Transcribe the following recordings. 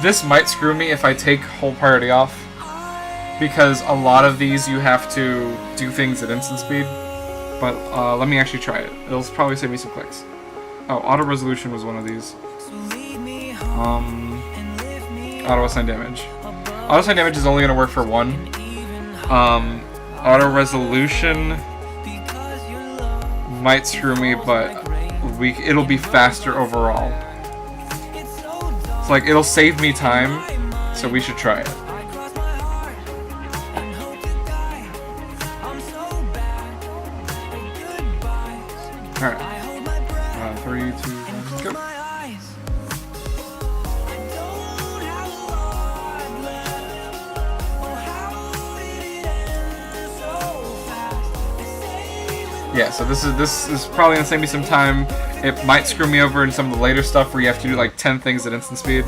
This might screw me if I take whole priority off, because a lot of these you have to do things at instant speed. But let me actually try it. It'll probably save me some clicks. Oh, auto resolution was one of these. Auto assign damage. Auto assign damage is only going to work for one. Auto resolution might screw me, but it'll be faster overall. It's like it'll save me time, so we should try it. Alright. 3, 2, 1, go. Yeah, so this is probably gonna save me some time. It might screw me over in some of the later stuff where you have to do like 10 things at instant speed.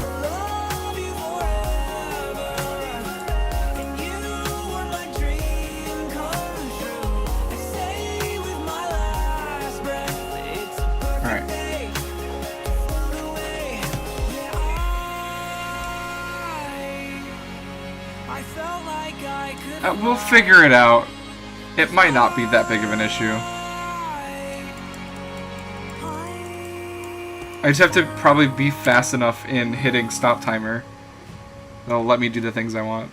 We'll figure it out. It might not be that big of an issue. I just have to probably be fast enough in hitting stop timer. That'll let me do the things I want.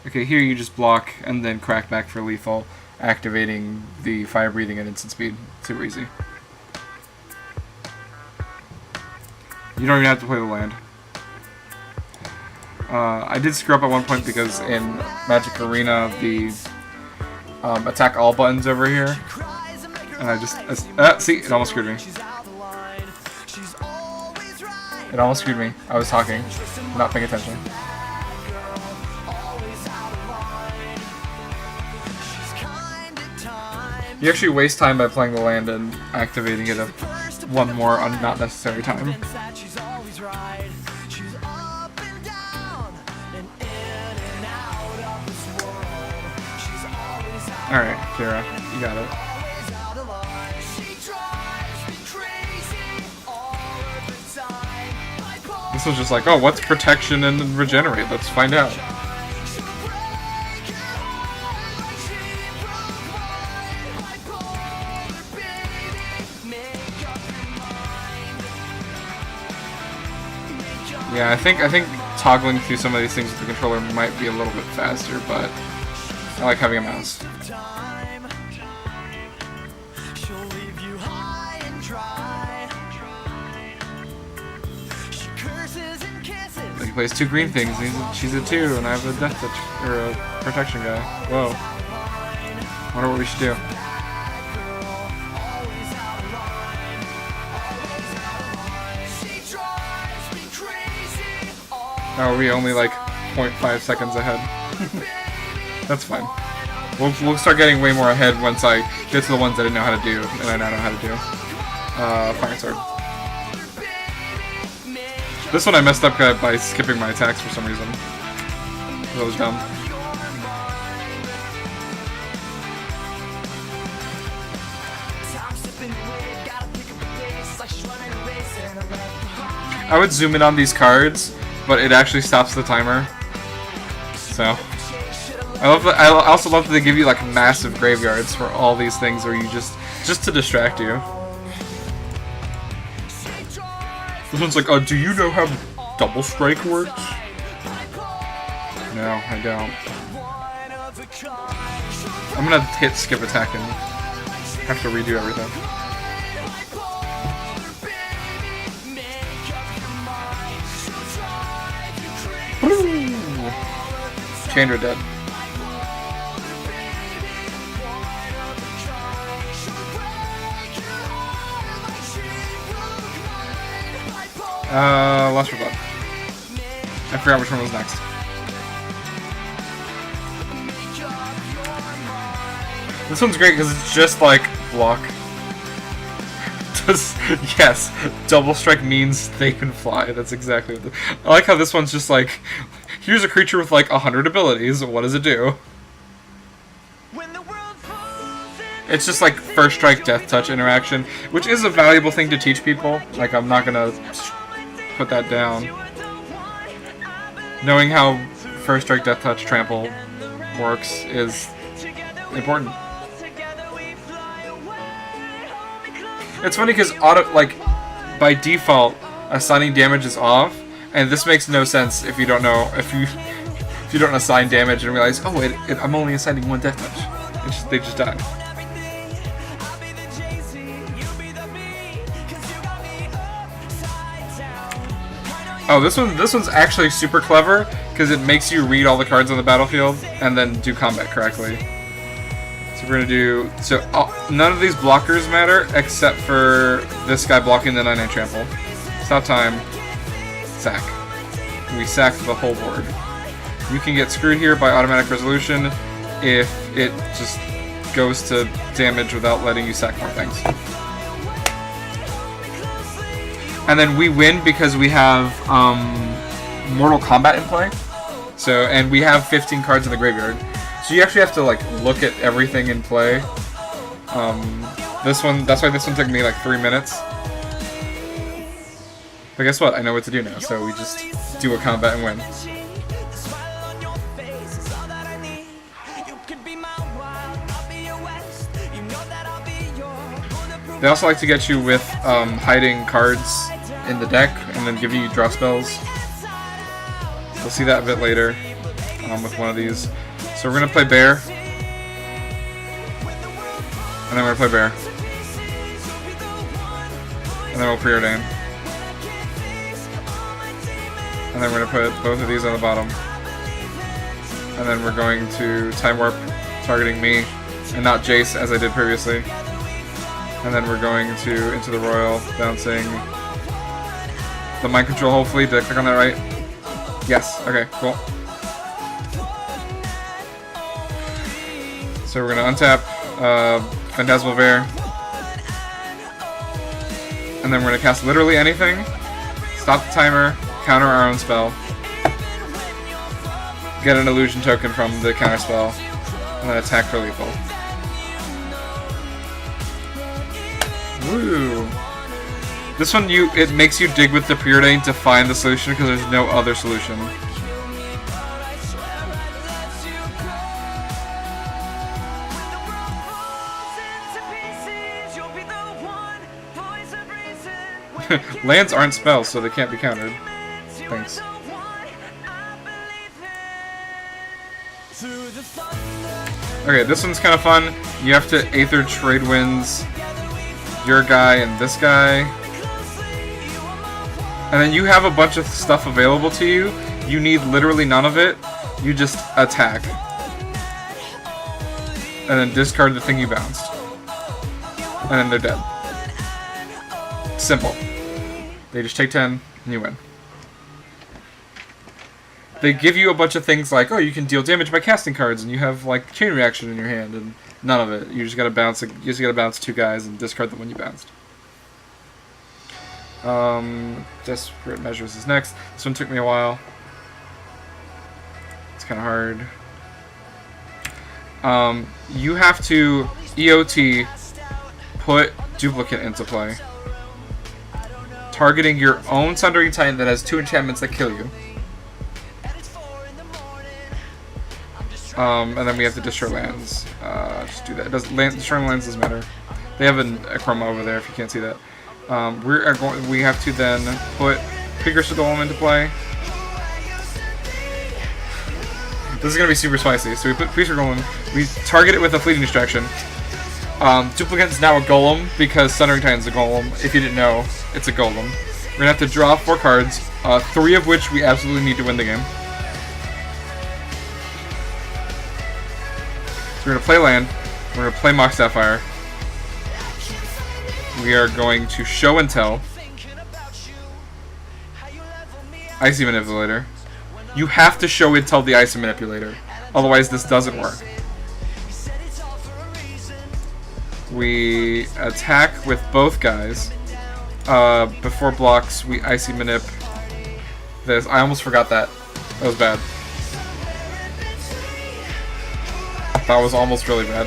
Okay, here you just block and then crack back for lethal, activating the fire breathing at instant speed. Super easy. You don't even have to play the land. I did screw up at one point because in Magic Arena the attack all buttons over here, and I just see, it almost screwed me. It almost screwed me. I was talking, not paying attention. You actually waste time by playing the land and activating it at one more not necessary time. Alright, Kira, you got it. This was just like, oh, what's protection and regenerate? Let's find out. Yeah, I think toggling through some of these things with the controller might be a little bit faster, but I like having a mouse. He plays 2 green things, she's a 2, and I have a death touch, or a protection guy. Whoa. Wonder what we should do. Oh, are we only like 0.5 seconds ahead? That's fine. We'll start getting way more ahead once I get to the ones I didn't know how to do, and I now know how to do. Fire sword. This one I messed up by skipping my attacks for some reason. That was dumb. I would zoom in on these cards, but it actually stops the timer. So I also love that they give you like massive graveyards for all these things where you just to distract you. This one's like, oh, do you know how double strike works? No, I don't. I'm gonna hit skip attack and have to redo everything. Chandra dead. Lust for Blood. I forgot which one was next. This one's great because it's just like block. Yes, double strike means they can fly. That's exactly what I like how this one's just like, here's a creature with like 100 abilities. What does it do? When the world falls in It's just like first strike, death touch interaction, which is a valuable thing to teach people. Like, I'm not gonna put that down. Knowing how first strike, death touch, trample works is important. It's funny because by default, assigning damage is off, and this makes no sense if you don't know if you don't assign damage and realize, oh, I'm only assigning one death touch. They just die. Oh, this one's actually super clever because it makes you read all the cards on the battlefield and then do combat correctly. So we're gonna do none of these blockers matter except for this guy blocking the 9/9 trample. Stop time. Sack. We sacked the whole board. You can get screwed here by automatic resolution if it just goes to damage without letting you sack more things. And then we win because we have Mortal Kombat in play. So, and we have 15 cards in the graveyard. So you actually have to like look at everything in play. That's why this one took me like 3 minutes. But guess what? I know what to do now. So we just do a combat and win. They also like to get you with hiding cards in the deck and then giving you draw spells. We'll see that a bit later with one of these. So we're going to play Bear. And then we're going to play Bear. And then we'll preordain. And then we're going to put both of these on the bottom. And then we're going to Time Warp, targeting me, and not Jace as I did previously. And then we're going to into the Royal, bouncing the Mind Control, hopefully. Did I click on that right? Yes. Okay, cool. So we're going to untap Phantasmal Bear. And then we're going to cast literally anything. Stop the timer, counter our own spell. Get an illusion token from the counter spell. And then attack for lethal. Woo! This one, it makes you dig with the preordain to find the solution because there's no other solution. Lands aren't spells, so they can't be countered. Thanks. Okay, this one's kind of fun. You have to Aether Trade Winds your guy and this guy. And then you have a bunch of stuff available to you. You need literally none of it. You just attack. And then discard the thing you bounced. And then they're dead. Simple. They just take 10 and you win. They give you a bunch of things like, oh, you can deal damage by casting cards, and you have like chain reaction in your hand, and none of it. You just gotta bounce. You just gotta bounce 2 guys and discard the one you bounced. Desperate Measures is next. This one took me a while. It's kind of hard. You have to EOT put Duplicate into play, targeting your own Sundering Titan that has 2 enchantments that kill you. And then we have to destroy lands. Just do that. Destroying lands doesn't matter. They have a chroma over there if you can't see that. We have to then put Pigris Golem into play. This is going to be super spicy. So we put Pigris Golem. We target it with a Fleeting Distraction. Duplicate is now a Golem because Sundering Titan's a Golem. If you didn't know, it's a Golem. We're going to have to draw 4 cards, 3 of which we absolutely need to win the game. So we're going to play land, we're going to play Mox Sapphire, we are going to show and tell, Icy Manipulator. You have to show and tell the Icy Manipulator, otherwise this doesn't work. We attack with both guys. Before blocks, we Icy Manip this. I almost forgot that. That was bad. That was almost really bad.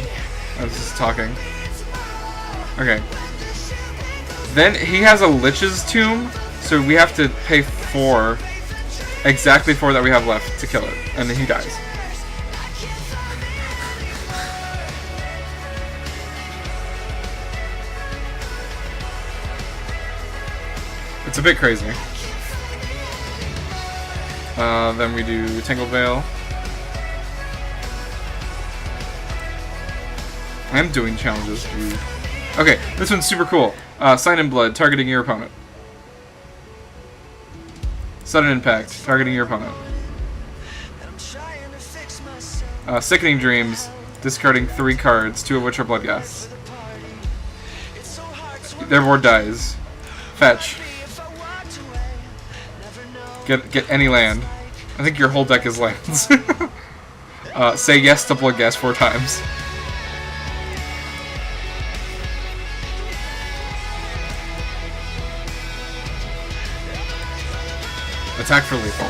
I was just talking. Okay. Then he has a Lich's Tomb, so we have to pay 4, exactly 4 that we have left to kill it, and then he dies. It's a bit crazy. Then we do Tangle Veil. I'm doing challenges, dude. Okay, this one's super cool. Sign in Blood, targeting your opponent. Sudden Impact, targeting your opponent. Sickening Dreams, discarding 3 cards, 2 of which are Bloodghasts. Their board dies. Fetch. Get any land. I think your whole deck is lands. Say yes to Bloodghast 4 times. Attack for lethal.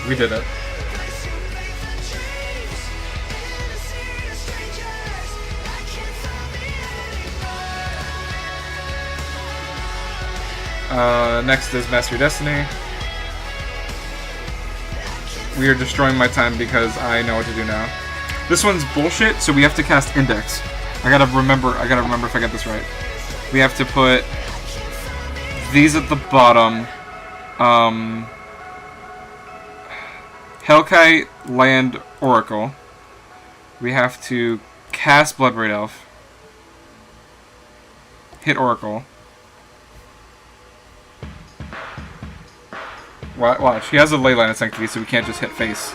We did it. Next is Master Destiny. We are destroying my time because I know what to do now. This one's bullshit, so we have to cast Index. I gotta remember if I get this right. We have to put these at the bottom. Hellkite, Land, Oracle. We have to cast Bloodbraid Elf. Hit Oracle. Watch, he has a Leyline of Sanctity, so we can't just hit face.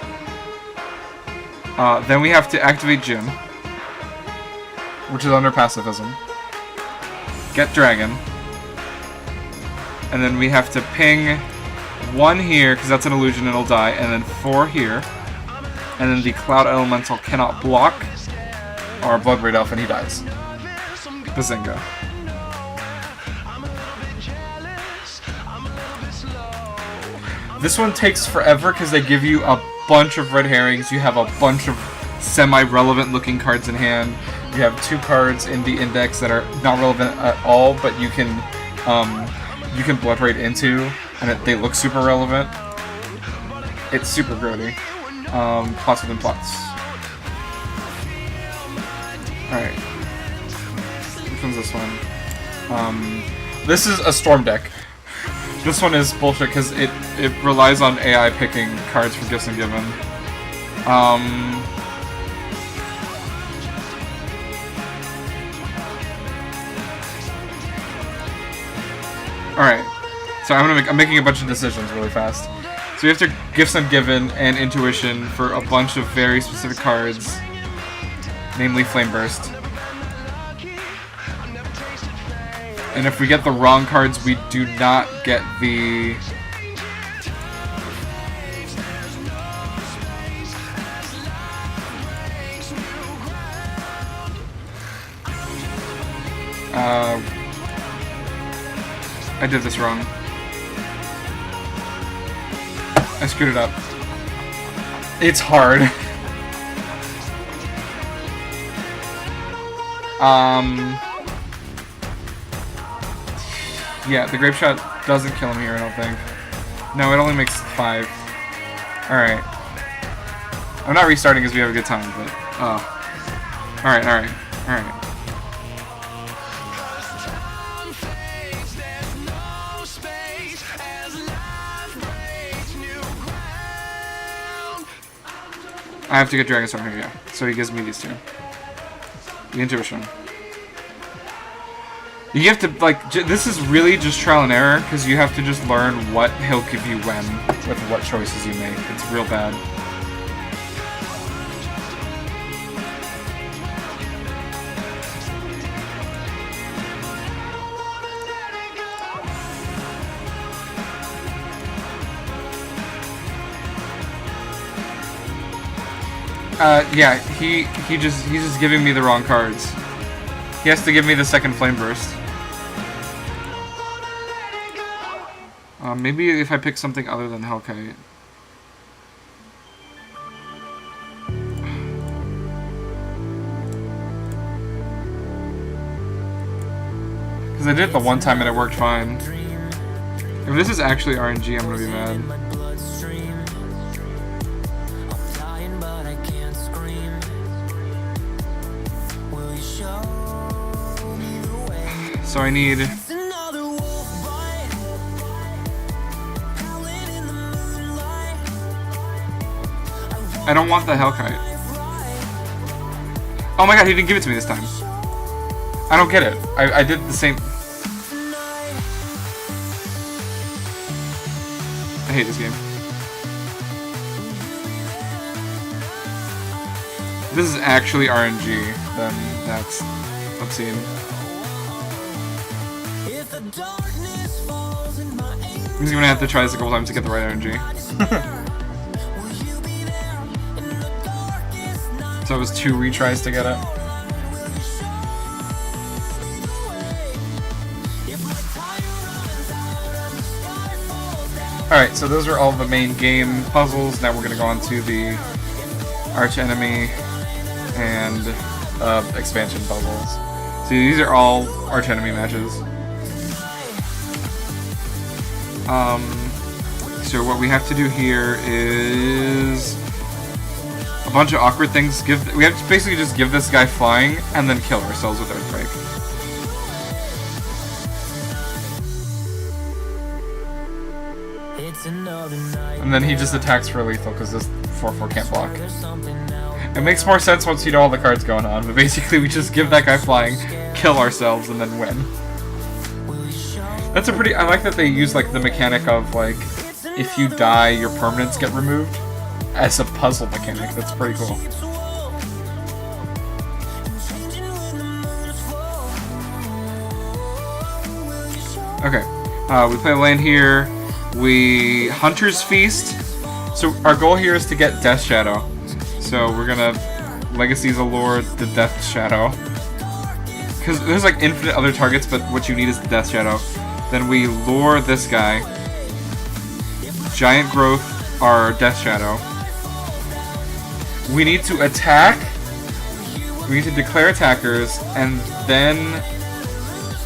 Then we have to activate Jim, which is under pacifism. Get Dragon. And then we have to ping 1 here, because that's an illusion and it'll die, and then 4 here. And then the Cloud Elemental cannot block our Bloodbraid Elf and he dies. Bazinga. This one takes forever because they give you a bunch of red herrings. You have a bunch of semi-relevant looking cards in hand. You have 2 cards in the index that are not relevant at all, but you can Bloodbraid into, and they look super relevant. It's super grody. Plots within plots. Alright. Which one's this one? This is a Storm deck. This one is bullshit because it relies on AI picking cards for Gifts and Given. Alright, so I'm making a bunch of decisions really fast. So we have to Gifts and Given and Intuition for a bunch of very specific cards, namely Flame Burst. And if we get the wrong cards, we do not get the... I did this wrong. I screwed it up. It's hard. Yeah, the Grape Shot doesn't kill him here, I don't think. No, it only makes 5. Alright. I'm not restarting because we have a good time, but... Oh. Alright. I have to get Dragonstorm here, yeah. So he gives me these 2. The Intuition. You have to, like, this is really just trial and error, because you have to just learn what he'll give you when, with what choices you make. It's real bad. Yeah, he's just giving me the wrong cards. He has to give me the second Flame Burst. Maybe if I pick something other than Hellkite. Because I did it the one time and it worked fine. If this is actually RNG, I'm gonna be mad. So I need... I don't want the Hellkite. Oh my god, he didn't give it to me this time. I don't get it. I did the same... I hate this game. If this is actually RNG, then that's obscene. I'm just gonna have to try this a couple times to get the right RNG. So it was 2 retries to get it. Alright, so those are all the main game puzzles. Now we're going to go on to the arch enemy and expansion puzzles. See, these are all arch enemy matches. So what we have to do here is a bunch of awkward things. We have to basically just give this guy flying and then kill ourselves with Earthquake. And then he just attacks for lethal because this 4/4 can't block. It makes more sense once you know all the cards going on, but basically we just give that guy flying, kill ourselves, and then win. That's a pretty... I like that they use like the mechanic of like, if you die, your permanents get removed as a puzzle mechanic. That's pretty cool. Okay, we play a land here. We Hunter's Feast. So our goal here is to get Death Shadow. So we're gonna Legacy's Allure the Death Shadow. Because there's like infinite other targets, but what you need is the Death Shadow. Then we lure this guy. Giant Growth, our Death Shadow. We need to attack. We need to declare attackers and then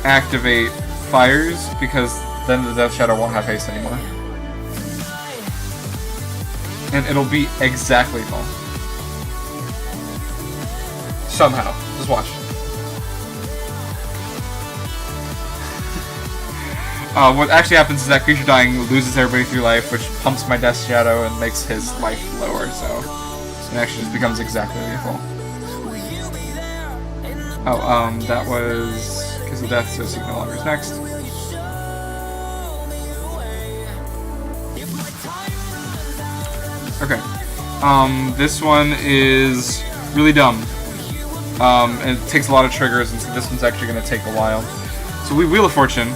activate fires because then the Death Shadow won't have haste anymore. And it'll be exactly lethal. Somehow. Just watch. What actually happens is that creature dying loses everybody through life, which pumps my Death Shadow and makes his life lower, so it actually just becomes exactly lethal. Oh, that was because of death, so Seek No Longer is next. Okay. This one is really dumb. And it takes a lot of triggers, and so this one's actually going to take a while. So we Wheel of Fortune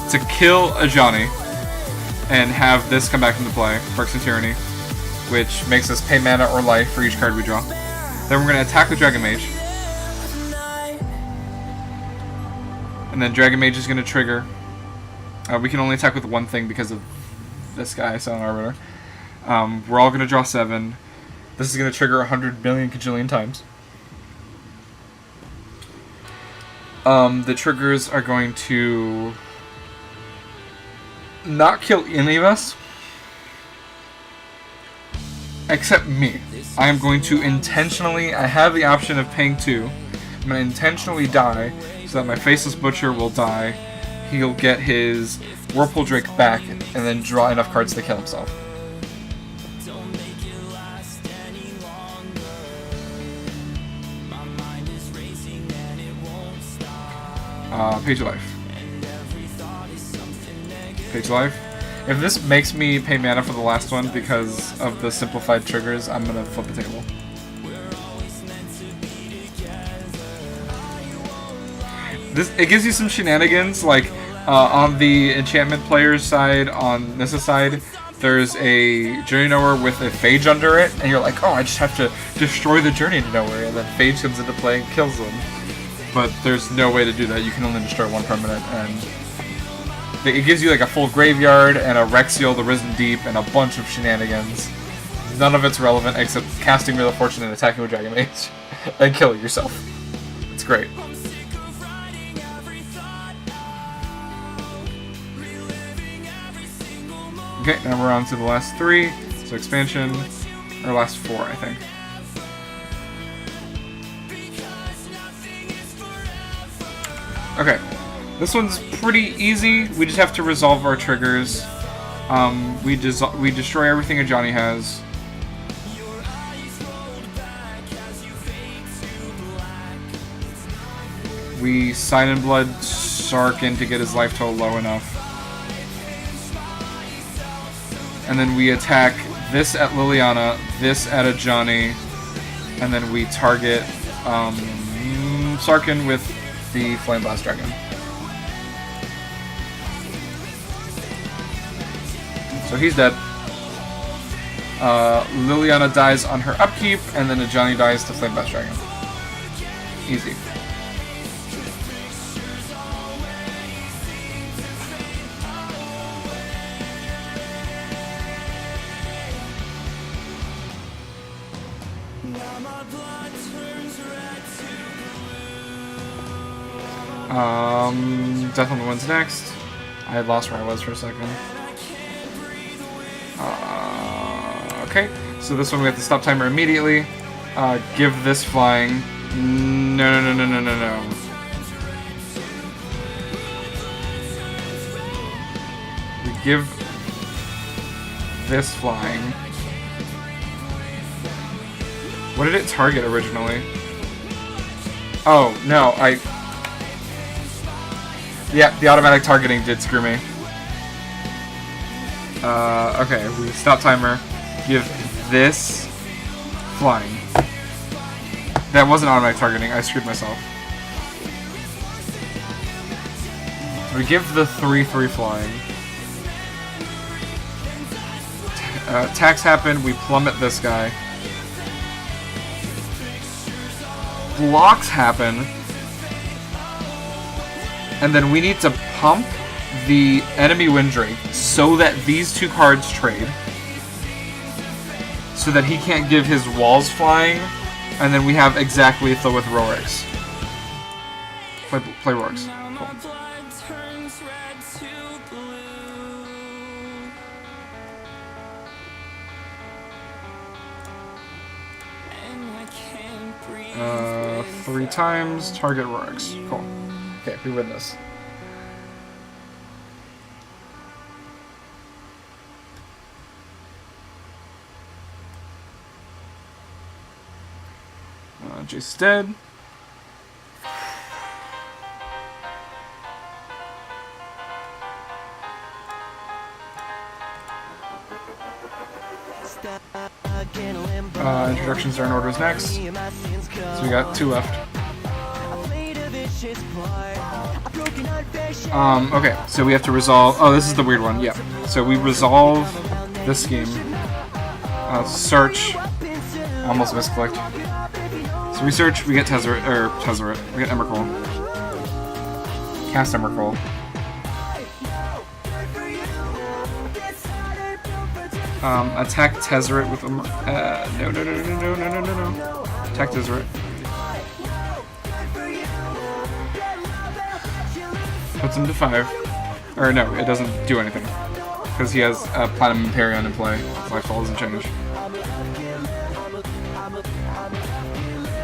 to kill a Johnny and have this come back into play, Perks and Tyranny, which makes us pay mana or life for each card we draw. Then we're going to attack with Dragon Mage. And then Dragon Mage is going to trigger. We can only attack with one thing because of this guy, Silent Arbiter. We're all going to draw 7. This is going to trigger 100 million kajillion times. The triggers are going to not kill any of us, except me. I am going to intentionally, I have the option of paying 2. I'm going to intentionally die so that my Faceless Butcher will die. He'll get his Whirlpool Drake back and then draw enough cards to kill himself. Page of Life. Page of Life. If this makes me pay mana for the last one because of the simplified triggers, I'm gonna flip the table. It gives you some shenanigans, like on the enchantment player's side, on Nissa's side, there's a Journey Nowhere with a Phage under it, and you're like, oh, I just have to destroy the Journey to Nowhere, and then Phage comes into play and kills them. But there's no way to do that. You can only destroy one permanent, and It gives you like a full graveyard and a Rexiel, the Risen Deep, and a bunch of shenanigans. None of it's relevant except casting Wheel of Fortune and attacking with Dragon Mage. And killing yourself. It's great. Okay, now we're on to the last 3. So expansion, or last 4, I think. Okay, this one's pretty easy. We just have to resolve our triggers. We destroy everything Ajani has. We Sign in Blood Sarkin to get his life total low enough. And then we attack this at Liliana, this at Ajani, and then we target Sarkin with the Flame Blast Dragon. So he's dead. Liliana dies on her upkeep, and then Ajani dies to Flame Blast Dragon. Easy. Death on the Wind's next. I had lost where I was for a second. Okay, so this one we have to stop timer immediately. Give this flying. No. We give this flying. What did it target originally? Oh, no, yeah, the automatic targeting did screw me. Okay, we stop timer. Give this flying. That wasn't automatic targeting, I screwed myself. So we give the 3/3 flying. Attacks happen, we plummet this guy. Blocks happen. And then we need to pump the enemy Windrake so that these 2 cards trade. So that he can't give his walls flying. And then we have exact lethal with Rorix. Play Rorix. Cool. Three times, target Rorix. Cool. Okay, we win this. Jace is dead. Introductions are in orders next. So we got 2 left. Okay, so we have to resolve... Oh, this is the weird one, yeah. So we resolve this scheme. Search. Almost misclicked. So we search, we get Tezzeret, we get Emrakul. Cast Emrakul. Attack Tezzeret with no. Attack Tezzeret. Puts him to 5. Or no, it doesn't do anything. Because he has Platinum Imperion in play. Lifefall doesn't change.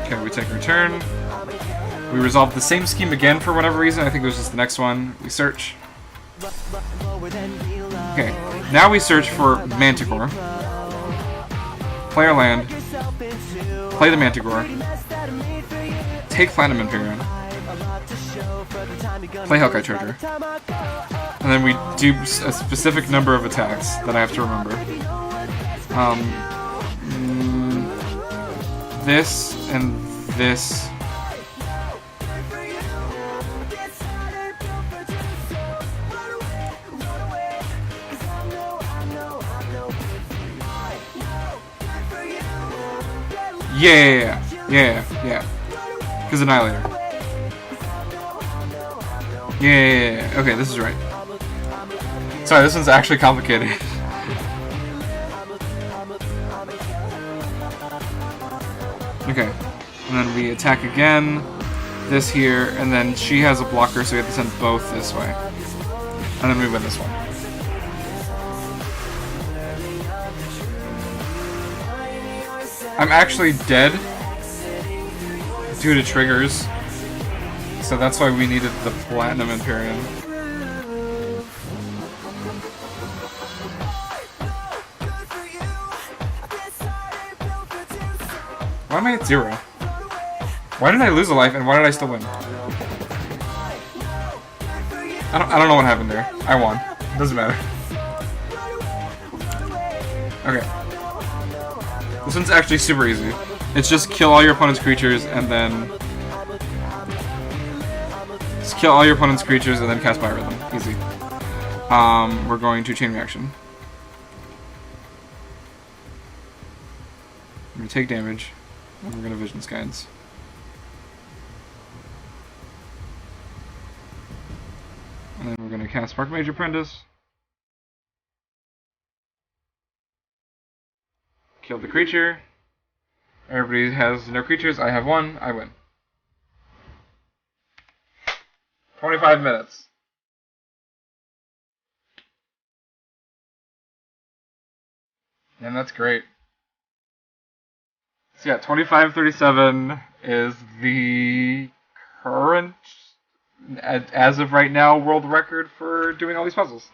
Okay, we take our turn. We resolve the same scheme again for whatever reason. I think it was just the next one. We search. Okay, now we search for Manticore. Play our land. Play the Manticore. Take Platinum Imperion. Play Hellkite Treasure. And then we do a specific number of attacks that I have to remember. This and this. Yeah. Because Annihilator. Yeah. Okay, this is right. Sorry, this one's actually complicated. Okay, and then we attack again, this here, and then she has a blocker, so we have to send both this way. And then we win this one. I'm actually dead due to triggers, so that's why we needed the Platinum Imperium. Why am I at 0? Why did I lose a life and why did I still win? I don't know what happened there. I won. It doesn't matter. Okay. This one's actually super easy. It's just kill all your opponent's creatures and then... Just kill all your opponent's creatures and then cast Biorhythm. Easy. We're going to Chain Reaction. We're going to take damage. And we're going to Vision Skies. And then we're going to cast Spark Mage Apprentice. Kill the creature. Everybody has no creatures. I have one. I win. 25 minutes. And that's great. So yeah, 25:37 is the current, as of right now, world record for doing all these puzzles.